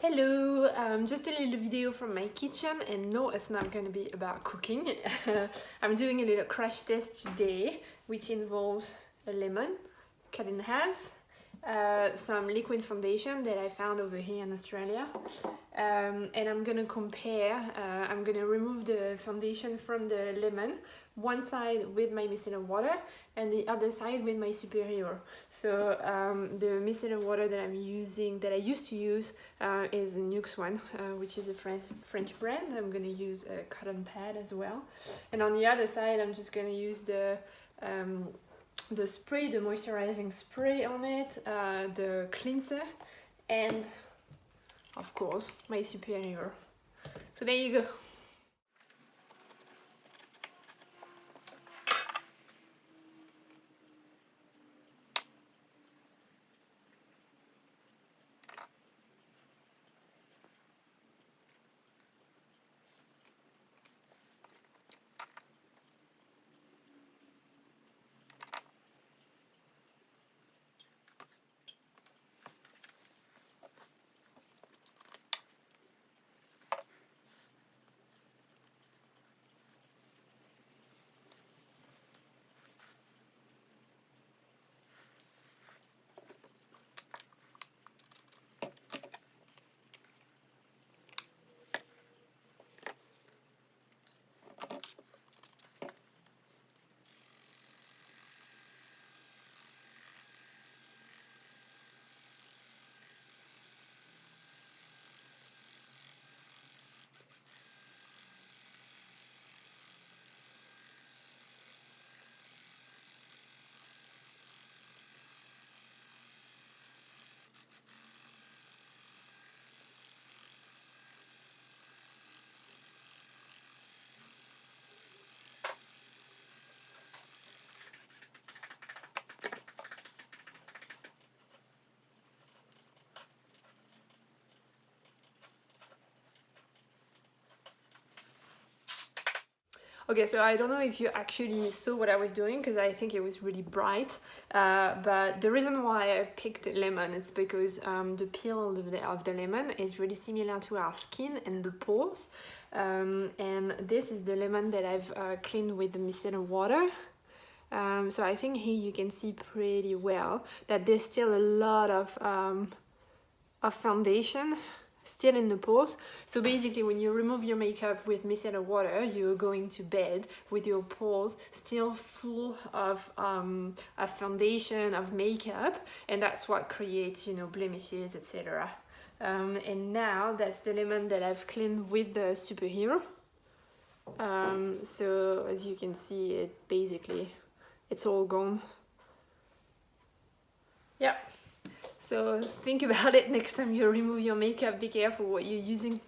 Hello, just a little video from my kitchen, and no, it's not going to be about cooking. I'm doing a little crash test today, which involves a lemon cut in halves, some liquid foundation that I found over here in Australia, and I'm gonna compare. I'm gonna remove the foundation from the lemon, one side with my micellar water and the other side with my superior. So the micellar water that I'm using, that I used to use, is a Nux one, which is a French brand. I'm gonna use a cotton pad as well, and on the other side I'm just gonna use the spray, the moisturizing spray on it, the cleanser, and of course my superior. So there you go. Okay, so I don't know if you actually saw what I was doing, because I think it was really bright, but the reason why I picked lemon is because the peel of the lemon is really similar to our skin and the pores, and this is the lemon that I've cleaned with the micellar water. So I think here you can see pretty well that there's still a lot of foundation still in the pores. So basically when you remove your makeup with micellar water, you're going to bed with your pores still full of foundation, of makeup, and that's what creates, you know, blemishes, etc. And now that's the lemon that I've cleaned with the superhero. So as you can see, it basically, it's all gone. Yeah. So think about it next time you remove your makeup. Be careful what you're using.